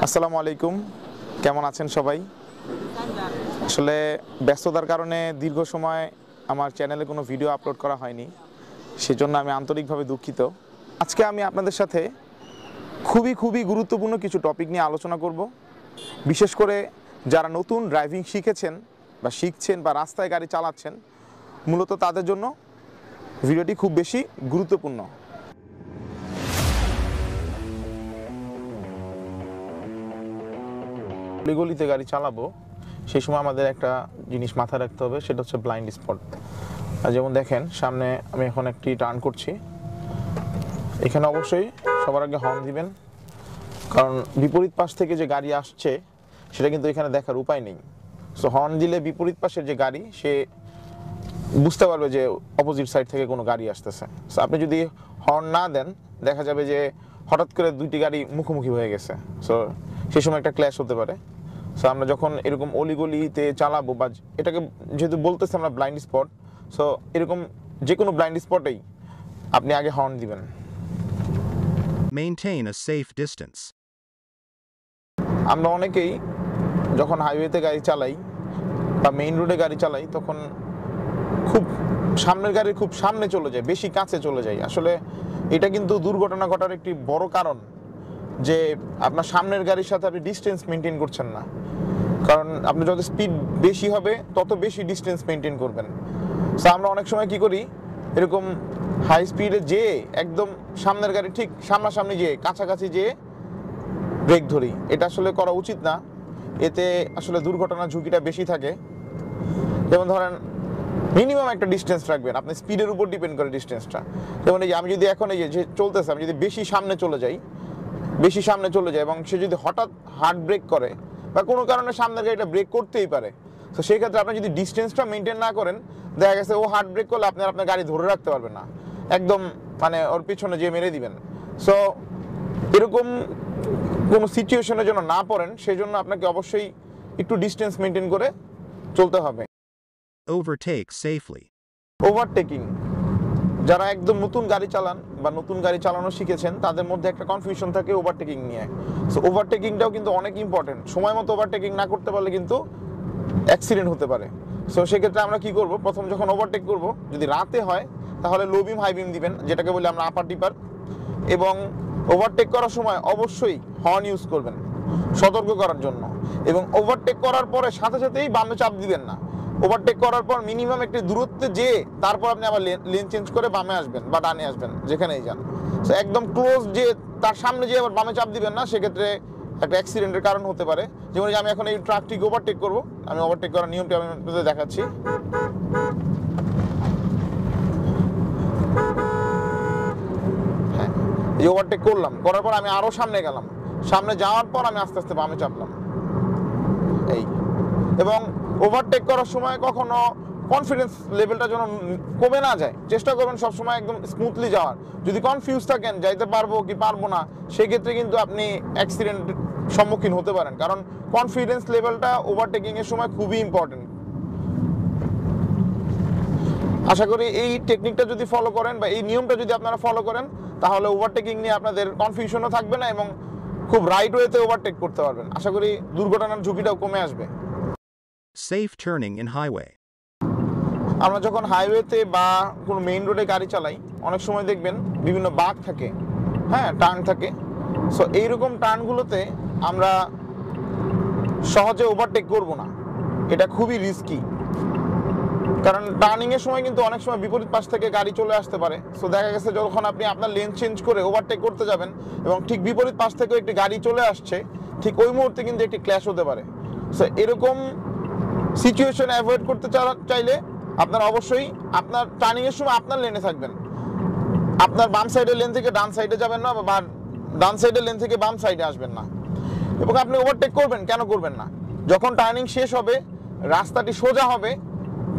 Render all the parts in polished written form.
আসসালামু আলাইকুম, কেমন আছেন সবাই? আসলে ব্যস্ততার কারণে দীর্ঘ সময় আমার চ্যানেলে কোনো ভিডিও আপলোড করা হয়নি, সেজন্য আমি আন্তরিকভাবে দুঃখিত। আজকে আমি আপনাদের সাথে খুবই গুরুত্বপূর্ণ কিছু টপিক নিয়ে আলোচনা করব। বিশেষ করে যারা নতুন ড্রাইভিং শিখেছেন বা শিখছেন বা রাস্তায় গাড়ি চালাচ্ছেন, মূলত তাদের জন্য ভিডিওটি খুব বেশি গুরুত্বপূর্ণ। গলিতে গাড়ি চালাবো সেই সময় আমাদের একটা জিনিস মাথায় রাখতে হবে, সেটা হচ্ছে ব্লাইন্ড স্পট। আর যেমন দেখেন, সামনে আমি এখন একটি টার্ন করছি, এখানে অবশ্যই সবার আগে হর্ন দিবেন, কারণ বিপরীত পাশ থেকে যে গাড়ি আসছে সেটা কিন্তু এখানে দেখার উপায় নেই। সো হর্ন দিলে বিপরীত পাশের যে গাড়ি সে বুঝতে পারবে যে অপোজিট সাইড থেকে কোনো গাড়ি আসতেছে। সো আপনি যদি হর্ন না দেন, দেখা যাবে যে হঠাৎ করে দুইটি গাড়ি মুখোমুখি হয়ে গেছে। সো সেই সময় একটা ক্ল্যাশ হতে পারে। সো আমরা যখন এরকম অলিগলিতে চালাবো, বা এটাকে যেহেতু বলতেছে আমরা ব্লাইন্ড স্পট, সো এরকম যে কোনো ব্লাইন্ড স্পটেই আপনি আগে হর্ন দিবেন। Maintain a safe distance. আমরা অনেকেই যখন হাইওয়েতে গাড়ি চালাই বা মেইন রোডে গাড়ি চালাই, তখন খুব সামনের গাড়ি খুব সামনে চলে যায়, বেশি কাছে চলে যায়। আসলে এটা কিন্তু দুর্ঘটনা ঘটার একটি বড় কারণ, যে আপনার সামনের গাড়ির সাথে আপনি ডিস্টেন্স মেনটেন করছেন না। কারণ আপনি যত স্পিড বেশি হবে তত বেশি ডিস্টেন্স মেনটেন করবেন। সো আমরা অনেক সময় কি করি, এরকম হাই স্পিডে যেয়ে একদম সামনের গাড়ি ঠিক সামনাসামনি যেয়ে কাছাকাছি যেয়ে ব্রেক ধরি। এটা আসলে করা উচিত না, এতে আসলে দুর্ঘটনার ঝুঁকিটা বেশি থাকে। যেমন ধরেন, মিনিমাম একটা ডিস্টেন্স রাখবেন, আপনার স্পিডের উপর ডিপেন্ড করে ডিস্টেন্সটা। যেমন এই যে আমি যদি এখন এই যে চলতেছে, আমি যদি বেশি সামনে চলে যাই এবং সে যদি হঠাৎ হার্ড ব্রেক করে বা কোনো কারণে সামনের গাড়িটা ব্রেক করতেই পারে, তো সেই ক্ষেত্রে আপনি যদি ডিস্টেন্সটা মেনটেন না করেন, দেখা গেছে ও হার্ড ব্রেক করলে আপনার গাড়ি ধরে রাখতে পারবেন না, একদম মানে ওর পিছনে যেয়ে মেরে দিবেন। সো এরকম কোনো সিচুয়েশনের জন্য না পড়েন, সেই জন্য আপনাকে অবশ্যই একটু ডিস্টেন্স মেনটেন করে চলতে হবে। Overtake safely. ওভারটেকিং, যারা একদম নতুন গাড়ি চালান বা নতুন গাড়ি চালানো শিখেছেন, তাদের মধ্যে একটা কনফিউশন থাকে ওভারটেকিং নিয়ে। সো ওভারটেকিংটাও কিন্তু অনেক ইম্পর্টেন্ট। সময় মতো ওভারটেকিং না করতে পারলে কিন্তু অ্যাক্সিডেন্ট হতে পারে। সো সেক্ষেত্রে আমরা কি করব, প্রথম যখন ওভারটেক করব, যদি রাতে হয় তাহলে লো বিম হাই বিম দিবেন, যেটাকে বলি আমরা আপার ডিপার। এবং ওভারটেক করার সময় অবশ্যই হর্ন ইউজ করবেন সতর্ক করার জন্য। এবং ওভারটেক করার পরে সাথে সাথেই বামে চাপ দিবেন না। ওভারটেক করার পর মিনিমাম একটি দূরত্বে যেয়ে তারপর আপনি আবার লেন চেঞ্জ করে বামে আসবেন বা ডানে আসবেন, যেখানেই যান। সো একদম ক্লোজ যে তার সামনে যেয়ে আবার বামে চাপ দিবেন না, সেক্ষেত্রে একটা অ্যাক্সিডেন্টের কারণ হতে পারে। যেমন আমি এখন এই ট্রাকটিকে ওভারটেক করব, আমি ওভারটেক করার নিয়মটি আমি আপনাদের দেখাচ্ছি। হ্যাঁ, এই ওভারটেক করার পর আমি আরো সামনে গেলাম, সামনে যাওয়ার পর আমি আস্তে আস্তে বামে চাপলাম। এই এবং ওভারটেক করার সময় কখনো কনফিডেন্স লেভেলটা যেন কমে না যায়, চেষ্টা করবেন সবসময় একদম স্মুথলি যাওয়ার। যদি কনফিউজ থাকেন যাইতে পারবো কি পারবো না, সেক্ষেত্রে কিন্তু আপনি অ্যাক্সিডেন্টের সম্মুখীন হতে পারেন। কারণ কনফিডেন্স লেভেলটা ওভারটেকিং এর সময় খুবই ইম্পর্টেন্ট। আশা করি এই টেকনিকটা যদি ফলো করেন বা এই নিয়মটা যদি আপনারা ফলো করেন, তাহলে ওভারটেকিং নিয়ে আপনাদের কনফিউশনও থাকবে না এবং খুব রাইট ওয়েতে ওভারটেক করতে পারবেন। আশা করি দুর্ঘটনার ঝুঁকিটাও কমে আসবে। Safe turning in highway. আমরা যখন হাইওয়েতে বা কোনো মেইন রোডে গাড়ি চালাই, অনেক সময় দেখবেন বিভিন্ন বাঁক থাকে, হ্যাঁ, টার্ন থাকে। সো এইরকম টার্নগুলোতে আমরা সহজে ওভারটেক করব না, এটা খুবই রিস্কি। কারণ টার্নিংয়ের সময় কিন্তু অনেক সময় বিপরীত পাশ থেকে গাড়ি চলে আসতে পারে। সো দেখা গেছে যখন আপনি আপনার লেন চেঞ্জ করে ওভারটেক করতে যাবেন এবং ঠিক বিপরীত পাশ থেকেও একটি গাড়ি চলে আসছে, ঠিক ওই মুহূর্তে কিন্তু একটি ক্ল্যাশ হতে পারে। সো এরকম সিচুয়েশন অ্যাভয়েড করতে চাইলে আপনারা অবশ্যই আপনার টার্নিংয়ের সময় আপনার লেনে থাকবেন। আপনার বাম সাইডের লেন থেকে ডান সাইডে যাবেন না, বা ডান সাইডের লেন থেকে বাম সাইডে আসবেন না। এবং আপনি ওভারটেক করবেন, কেন করবেন না? যখন টার্নিং শেষ হবে, রাস্তাটি সোজা হবে,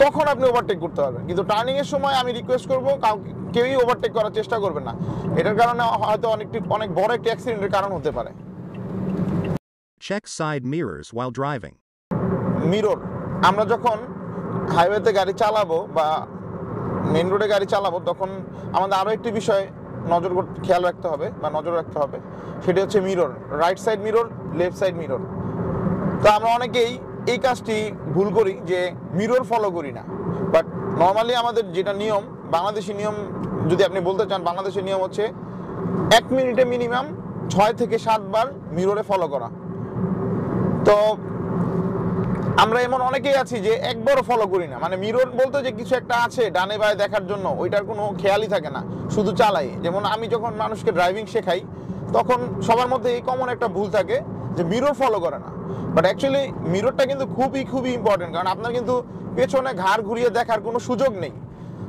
তখন আপনি ওভারটেক করতে পারবেন। কিন্তু টার্নিংয়ের সময় আমি রিকোয়েস্ট করবো, কেউই ওভারটেক করার চেষ্টা করবেন না। এটার কারণে হয়তো অনেক বড় একটি অ্যাক্সিডেন্টের কারণ হতে পারে। Check side mirrors while driving. Mirror, আমরা যখন হাইওয়েতে গাড়ি চালাবো বা মেইন রোডে গাড়ি চালাবো, তখন আমাদের আরও একটি বিষয় খেয়াল রাখতে হবে বা নজর রাখতে হবে, সেটা হচ্ছে mirror, right side mirror, left side mirror. তো আমরা অনেকেই এই কাজটি ভুল করি যে মিরর ফলো করি না। বাট নর্মালি আমাদের যেটা নিয়ম, বাংলাদেশি নিয়ম যদি আপনি বলতে চান, বাংলাদেশের নিয়ম হচ্ছে 1 মিনিটে মিনিমাম 6 থেকে 7 বার মিররে ফলো করা। তো আমরা এমন অনেকেই আছি যে একবারও ফলো করি না, মানে মিরর বলতে যে কিছু একটা আছে ডানে বায়ে দেখার জন্য, ওইটার কোনো খেয়ালই থাকে না, শুধু চালাই। যেমন আমি যখন মানুষকে ড্রাইভিং শেখাই তখন সবার মধ্যে এই কমন একটা ভুল থাকে যে মিরর ফলো করে না। বাট অ্যাকচুয়ালি মিররটা কিন্তু খুবই ইম্পর্টেন্ট, কারণ আপনার কিন্তু পেছনে ঘাড় ঘুরিয়ে দেখার কোনো সুযোগ নেই।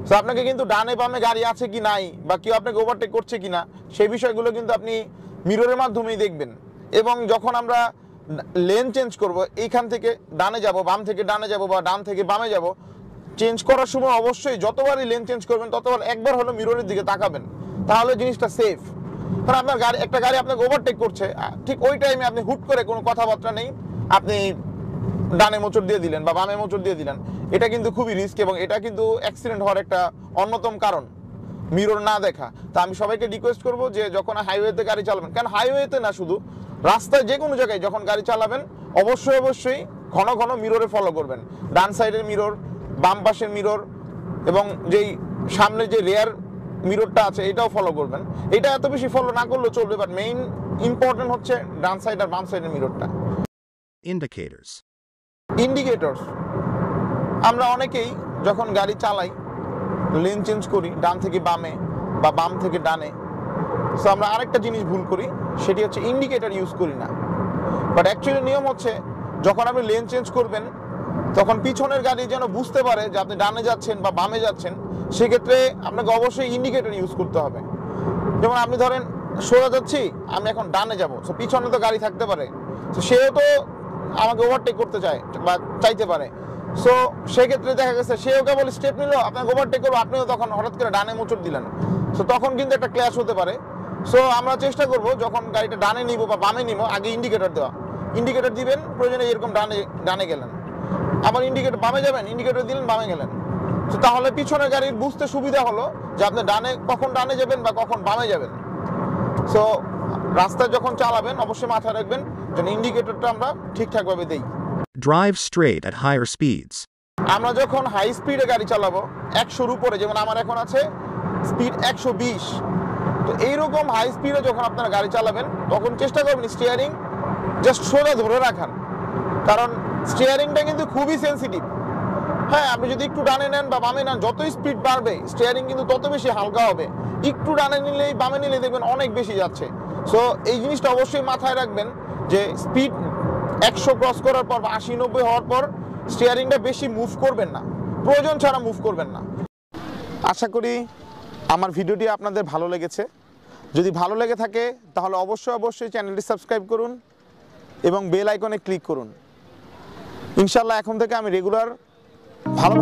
তো আপনাকে কিন্তু ডানে বামে গাড়ি আছে কি নাই বা কেউ আপনাকে ওভারটেক করছে কিনা সেই বিষয়গুলো কিন্তু আপনি মিররের মাধ্যমেই দেখবেন। এবং যখন আমরা লেন চেঞ্জ করব, এইখান থেকে ডানে যাব, বাম থেকে ডানে যাব বা ডান থেকে বামে যাব, চেঞ্জ করার সময় অবশ্যই যতবারই লেন চেঞ্জ করবেন ততবার একবার হলো মিররের দিকে তাকাবেন, তাহলে জিনিসটা সেফ। কারণ আপনার একটা গাড়ি আপনাকে ওভারটেক করছে, ঠিক ওই টাইমে আপনি হুট করে কোনো কথাবার্তা নেই, আপনি ডানে মোচড় দিয়ে দিলেন বা বামে মোচড় দিয়ে দিলেন, এটা কিন্তু খুবই রিস্ক এবং এটা কিন্তু অ্যাক্সিডেন্ট হওয়ার একটা অন্যতম কারণ, মিরর না দেখা। তা আমি সবাইকে রিকোয়েস্ট করব যে যখন হাইওয়েতে গাড়ি চালাবেন, কারণ হাইওয়েতে না, শুধু রাস্তায় যে কোনো জায়গায় যখন গাড়ি চালাবেন অবশ্যই ঘন ঘন মিররে ফলো করবেন। ডান সাইডের মিরর, বাম পাশের মিরর এবং যেই সামনে যে রেয়ার মিররটা আছে এটাও ফলো করবেন। এটা এত বেশি ফলো না করলেও চলবে, বাট মেইন ইম্পর্টেন্ট হচ্ছে ডান সাইড আর বাম সাইডের মিররটা। Indicators. ইন্ডিকেটরস, আমরা অনেকেই যখন গাড়ি চালাই লেন চেঞ্জ করি ডান থেকে বামে বা বাম থেকে ডানে, সো আমরা আরেকটা জিনিস ভুল করি, সেটি হচ্ছে ইন্ডিকেটর ইউজ করি না। বাট অ্যাকচুয়ালি নিয়ম হচ্ছে যখন আপনি লেন চেঞ্জ করবেন তখন পিছনের গাড়ি যেন বুঝতে পারে যে আপনি ডানে যাচ্ছেন বা বামে যাচ্ছেন, সেক্ষেত্রে আপনাকে অবশ্যই ইন্ডিকেটর ইউজ করতে হবে। যেমন আপনি ধরেন সোজা যাচ্ছি, আমি এখন ডানে যাব, সো পিছনে তো গাড়ি থাকতে পারে, তো সেও তো আমাকে ওভারটেক করতে চায় বা চাইতে পারে। সো সেক্ষেত্রে দেখা গেছে সেও কেবল স্টেপ নিল, আপনাকে ওভারটেক করবো, আপনিও তখন হঠাৎ করে ডানে মোচড় দিলেন, সো তখন কিন্তু একটা ক্ল্যাশ হতে পারে। সো আমরা চেষ্টা করব যখন গাড়িটা ডানে নিব বা বামে নিব, আগে ইন্ডিকেটর দেওয়া, ইন্ডিকেটর দিবেন প্রয়োজনে, এরকম ডানে গেলেন, আবার ইন্ডিকেটর বামে যাবেন, ইন্ডিকেটর দিলেন বামে গেলেন, তো তাহলে পিছনের গাড়ির বুঝতে সুবিধা হলো যে আপনি কখন ডানে যাবেন বা কখন বামে যাবেন। সো রাস্তায় যখন চালাবেন অবশ্যই মাথায় রাখবেন যেন ইন্ডিকেটরটা আমরা ঠিকঠাকভাবে দেই। Drive straight at higher speeds. আমরা যখন হাই স্পিডে গাড়ি চালাবো 100-র উপরে, যেমন আমার এখন আছে স্পিড 120, তো এইরকম হাই স্পিডে যখন আপনারা গাড়ি চালাবেন তখন চেষ্টা করবেন স্টিয়ারিং জাস্ট সোজা ধরে রাখার, কারণ স্টিয়ারিংটা কিন্তু খুবই সেন্সিটিভ। হ্যাঁ, আপনি যদি একটু ডানে নেন বা বামে নেন, যতই স্পিড বাড়বে স্টিয়ারিং কিন্তু তত বেশি হালকা হবে, একটু ডানে নিলেই বামে নিলেই দেখবেন অনেক বেশি যাচ্ছে। সো এই জিনিসটা অবশ্যই মাথায় রাখবেন যে স্পিড 100 ক্রস করার পর বা 80-90 হওয়ার পর স্টিয়ারিংটা বেশি মুভ করবেন না, প্রয়োজন ছাড়া মুভ করবেন না। আশা করি আমার ভিডিওটি আপনাদের ভালো লেগেছে। যদি ভালো লেগে থাকে তাহলে অবশ্যই চ্যানেলটি সাবস্ক্রাইব করুন এবং বেল আইকনে ক্লিক করুন। ইনশাআল্লাহ এখন থেকে আমি রেগুলার ভালো